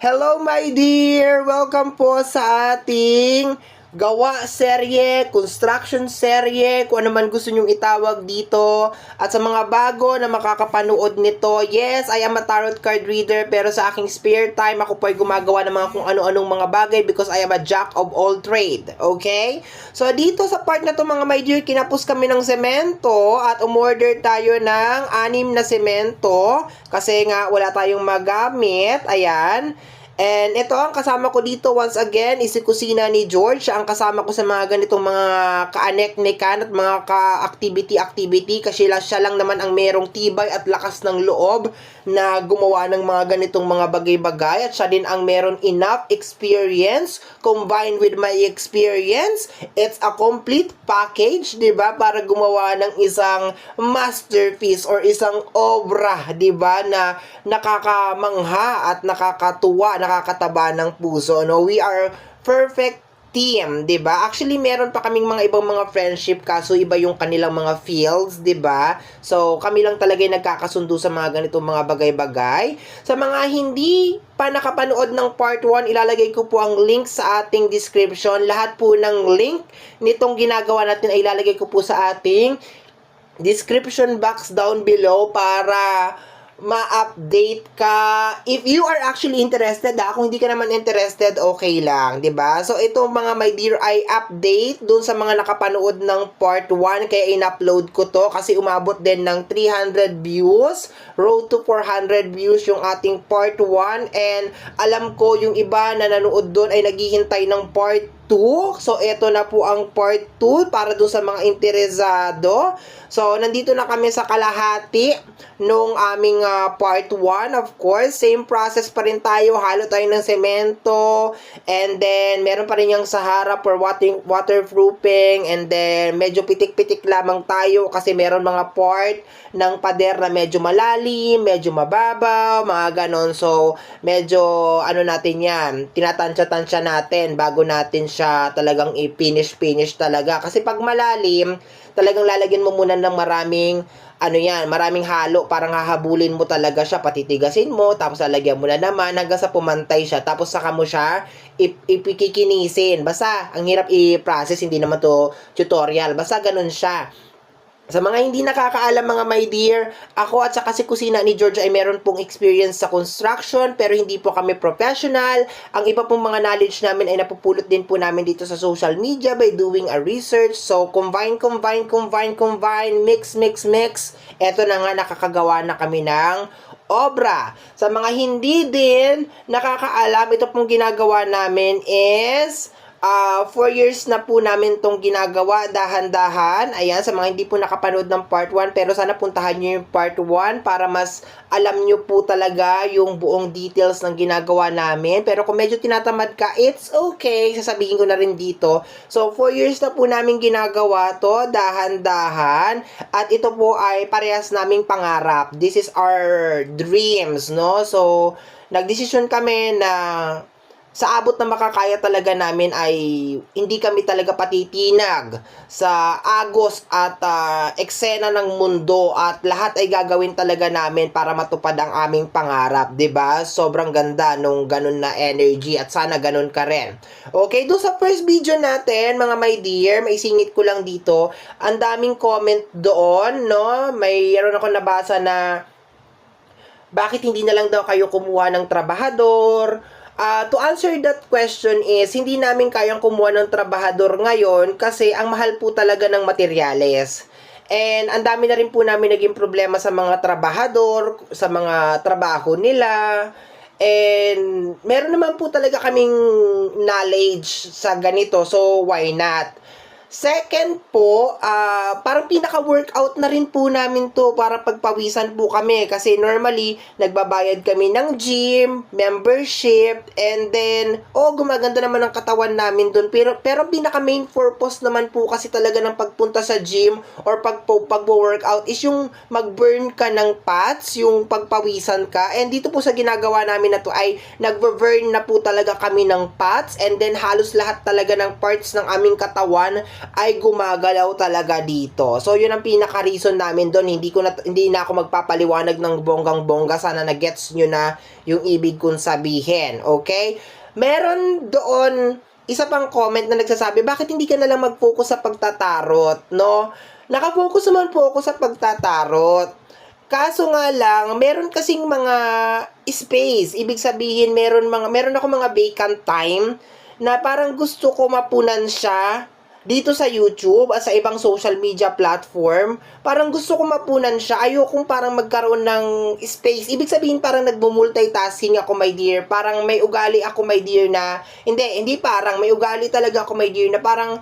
Hello my dear! Welcome po sa ating gawa serye, construction serye, kung ano man gusto nyong itawag dito. At sa mga bago na makakapanood nito, yes, I am a tarot card reader, pero sa aking spare time, ako po ay gumagawa ng mga kung ano-anong mga bagay because I am a jack of all trade. Okay? So dito sa part na to mga my dear, kinapos kami ng semento at umorder tayo ng 6 na semento kasi nga wala tayong magamit. Ayan. And ito ang kasama ko dito once again is si kusina ni George. Siya ang kasama ko sa mga ganitong mga ka-anek-nekan at mga ka-activity kasi siya lang naman ang merong tibay at lakas ng loob na gumawa ng mga ganitong mga bagay-bagay at siya din ang meron enough experience combined with my experience. It's a complete package, 'di ba? Para gumawa ng isang masterpiece or isang obra, 'di ba, na nakakamangha at nakakatuwa, nakakataba ng puso. No, we are perfect team, 'di ba? Actually, meron pa kaming mga ibang mga friendship kaso iba yung kanilang mga fields, 'di ba? So, kami lang talaga yung nagkakasundo sa mga ganitong mga bagay-bagay. Sa mga hindi pa nakapanood ng part 1, ilalagay ko po ang link sa ating description. Lahat po ng link nitong ginagawa natin ay ilalagay ko po sa ating description box down below para ma-update ka. If you are actually interested, kung hindi ka naman interested, okay lang, 'di ba? So ito mga my dear ay update dun sa mga nakapanood ng part 1 kaya in-upload ko to kasi umabot din ng 300 views. Road to 400 views yung ating part 1 and alam ko yung iba na nanood doon ay naghihintay ng part 2. So, ito na po ang part 2 para dun sa mga interesado. So, nandito na kami sa kalahati nung aming part 1. Of course, same process pa rin tayo. Halo tayo ng semento. And then, meron pa rin yung Sahara for waterproofing. And then, medyo pitik-pitik lamang tayo kasi meron mga part ng pader na medyo malalim, medyo mababaw, mga ganon. So, medyo, ano natin yan, tinatansya-tansya natin bago natin siya talagang i-finish talaga. Kasi pag malalim, talagang lalagyan mo muna ng maraming maraming halo, parang hahabulin mo talaga siya, patitigasin mo, tapos lalagyan mo na naman hanggang sa pumantay siya, tapos saka mo siya ipikikinisin. Basta, ang hirap i-process, hindi naman to tutorial, basta ganun siya. Sa mga hindi nakakaalam mga my dear, ako at saka si kusina ni George ay meron pong experience sa construction pero hindi po kami professional. Ang iba pong mga knowledge namin ay napupulot din po namin dito sa social media by doing a research. So, combine, mix. Eto na nga, nakakagawa na kami ng obra. Sa mga hindi din nakakaalam, ito pong ginagawa namin is 4 years na po namin tong ginagawa, dahan-dahan. Ayan, sa mga hindi po nakapanood ng part 1, pero sana puntahan nyo yung part 1 para mas alam nyo po talaga yung buong details ng ginagawa namin. Pero kung medyo tinatamad ka, it's okay. Sasabihin ko na rin dito. So, 4 years na po namin ginagawa to, dahan-dahan. At ito po ay parehas naming pangarap. This is our dreams, no? So, nagdesisyon kami na sa abot na makakaya talaga namin ay hindi kami talaga patitinag sa agos at eksena ng mundo at lahat ay gagawin talaga namin para matupad ang aming pangarap, 'di ba? Sobrang ganda nung ganun na energy at sana ganun ka rin. Okay, doon sa first video natin, mga my dear, may singit ko lang dito. Ang daming comment doon, no? Mayroon ako nabasa na bakit hindi na lang daw kayo kumuha ng trabahador? To answer that question is, hindi namin kayang kumuha ng trabahador ngayon kasi ang mahal po talaga ng materyales. And ang dami na rin po namin naging problema sa mga trabahador, sa mga trabaho nila. And meron naman po talaga kaming knowledge sa ganito, so why not? Second po, parang pinaka-workout na rin po namin to para pagpawisan po kami. Kasi normally, nagbabayad kami ng gym, membership, and then, gumaganda naman ang katawan namin dun. Pero pinaka-main purpose naman po kasi talaga ng pagpunta sa gym or pagpo-workout is yung mag-burn ka ng fats, yung pagpawisan ka. And dito po sa ginagawa namin na to ay nag-burn na po talaga kami ng fats and then halos lahat talaga ng parts ng aming katawan ay gumagalaw talaga dito. So, yun ang pinaka-reason namin doon. Hindi na ako magpapaliwanag ng bonggang-bongga. Sana na-gets nyo na yung ibig kong sabihin. Okay? Meron doon isa pang comment na nagsasabi, bakit hindi ka na lang mag-focus sa pagtatarot, no? Nakafocus naman po ako sa pagtatarot. Kaso nga lang, meron kasing mga space. Ibig sabihin, meron ako mga vacant time na parang gusto ko mapunan siya dito sa YouTube at sa ibang social media platform. Parang gusto ko mapunan siya. Ayokong parang magkaroon ng space. Ibig sabihin, parang nagmo-multitasking ako, my dear. Parang may ugali ako, my dear, na hindi parang may ugali talaga ako, my dear, na parang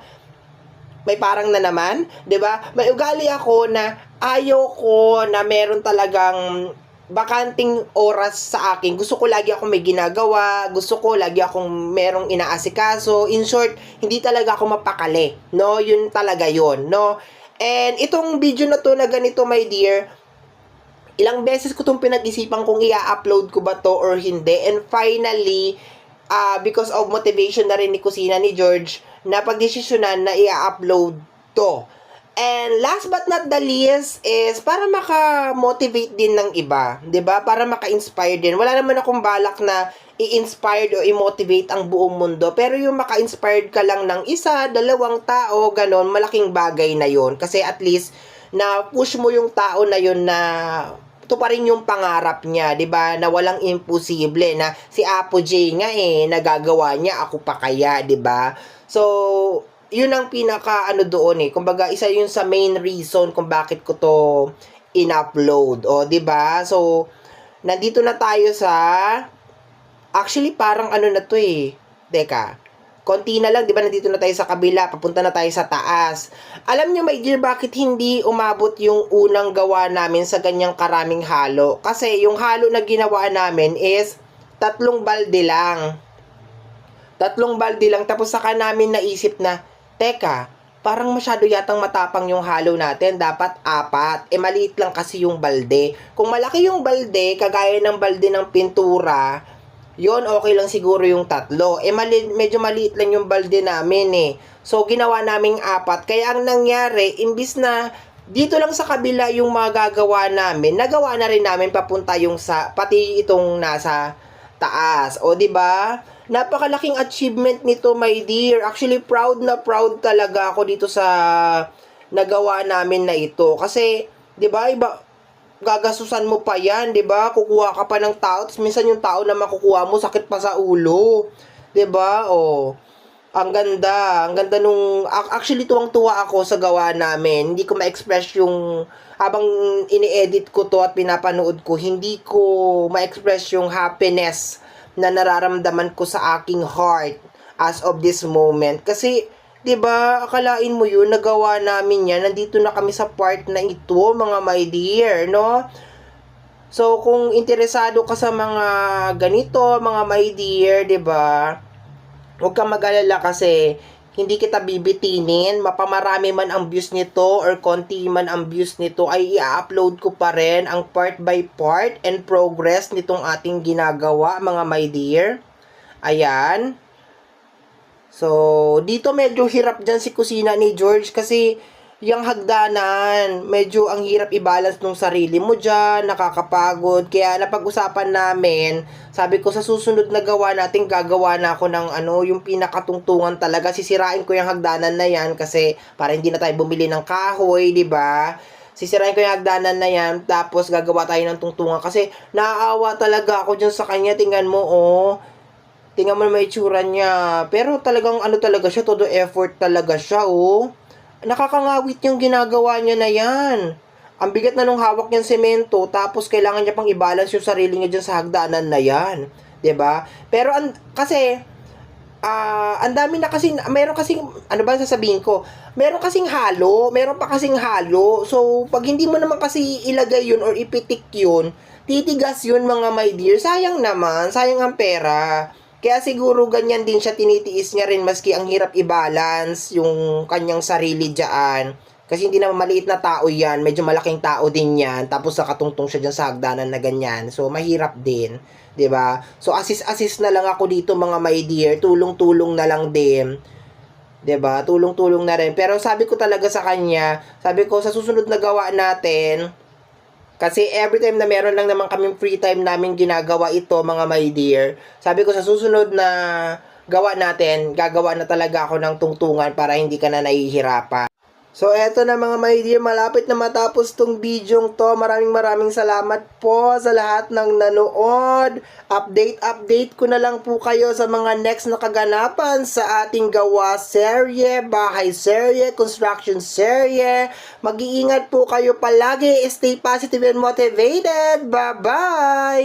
may parang na naman, 'di ba? May ugali ako na ayoko na meron talagang bakanting oras sa akin. Gusto ko lagi akong may ginagawa, gusto ko lagi akong merong inaasikaso. In short, hindi talaga ako mapakali, no? Yun talaga yun, no? And itong video na to na ganito, my dear, ilang beses ko itong pinag-isipan kung i-upload ko ba to or hindi. And finally, because of motivation na rin ni Kusina ni George, na pagdesisyonan na i-upload to. And last but not the least is para maka-motivate din ng iba, 'di ba? Para maka-inspire din. Wala naman akong balak na i-inspired o i-motivate ang buong mundo, pero yung maka-inspired ka lang ng isa, dalawang tao, ganon, malaking bagay na 'yon. Kasi at least na push mo yung tao na 'yon na ito pa rin yung pangarap niya, 'di ba? Na walang imposible, na si Apo J nga nagagawa niya, ako pa kaya, 'di ba? So, yun ang pinaka doon kumbaga isa yun sa main reason kung bakit ko to in-upload. O, 'di ba? So, nandito na tayo sa actually parang na to Teka. Konti na lang, 'di ba? Nandito na tayo sa kabila, papunta na tayo sa taas. Alam niyo, my dear, bakit hindi umabot yung unang gawa namin sa ganyang karaming halo? Kasi yung halo na ginawa namin is 3 balde lang. 3 balde lang, tapos saka namin naisip na, teka, parang masyado yatang matapang yung halo natin, dapat 4. Maliit lang kasi yung balde. Kung malaki yung balde, kagaya ng balde ng pintura, yon okay lang siguro yung 3. Medyo maliit lang yung balde namin So, ginawa naming 4. Kaya ang nangyari, imbis na dito lang sa kabila yung magagawa namin, nagawa na rin namin papunta yung pati itong nasa taas. O, 'di ba? Napakalaking achievement nito, my dear. Actually, proud na proud talaga ako dito sa nagawa namin na ito. Kasi, 'di ba, gagasusan mo pa 'yan, 'di ba? Kukuha ka pa ng tao, tapos minsan yung tao na makukuha mo sakit pa sa ulo. 'Di ba? Oh. Ang ganda nung actually tuwang-tuwa ako sa gawa namin. Hindi ko ma-express yung habang ini-edit ko to at pinapanood ko, hindi ko ma-express yung happiness na nararamdaman ko sa aking heart as of this moment. Kasi 'di ba, akalain mo yun, nagawa namin yan, nandito na kami sa part na ito, mga my dear, no? So, kung interesado ka sa mga ganito, mga my dear, 'di ba? Huwag kang mag-alala kasi hindi kita bibitinin, mapamarami man ang views nito or konti man ang views nito, ay i-upload ko pa rin ang part by part and progress nitong ating ginagawa, mga my dear. Ayan. So, dito medyo hirap dyan si Kusina ni George kasi yung hagdanan, medyo ang hirap i-balance nung sarili mo dyan, nakakapagod. Kaya napag-usapan namin, sabi ko sa susunod na gawa natin, gagawa na ako ng yung pinakatungtungan talaga. Sisirain ko yung hagdanan na yan kasi para hindi na tayo bumili ng kahoy, di ba? Sisirain ko yung hagdanan na yan, tapos gagawa tayo ng tungtungan kasi naaawa talaga ako dyan sa kanya. Tingnan mo, tingnan mo may itsura niya. Pero talagang talaga siya, todo effort talaga siya, Nakakangawit yung ginagawa niya na yan. Ang bigat na nung hawak niyang semento, tapos kailangan niya pang i-balance yung sarili niya dyan sa hagdanan na yan. 'Di ba? Pero kasi, ang dami na kasi, meron kasing, ano ba sasabihin ko? Meron kasing halo, meron pa kasing halo. So, pag hindi mo naman kasi ilagay yun or ipitik yun, titigas yun, mga my dear. Sayang naman, sayang ang pera. Kaya siguro ganyan din siya, tinitiis niya rin maski ang hirap i-balance yung kanyang sarili dyan. Kasi hindi naman maliit na tao yan, medyo malaking tao din yan. Tapos nakatungtong siya dyan sa hagdanan na ganyan. So, mahirap din. 'Di ba? So, assist na lang ako dito, mga my dear. Tulong-tulong na lang din. 'Di ba? Tulong-tulong na rin. Pero sabi ko talaga sa kanya, sabi ko sa susunod na gawa natin, kasi every time na meron lang naman kaming free time namin ginagawa ito, mga my dear. Sabi ko sa susunod na gawa natin, gagawa na talaga ako ng tungtungan para hindi ka na nahihirapan. So, eto na mga my dear, malapit na matapos tong bidyong to. Maraming salamat po sa lahat ng nanood. Update ko na lang po kayo sa mga next na kaganapan sa ating gawa serye, bahay serye, construction serye. Mag-iingat po kayo palagi. Stay positive and motivated. Bye-bye!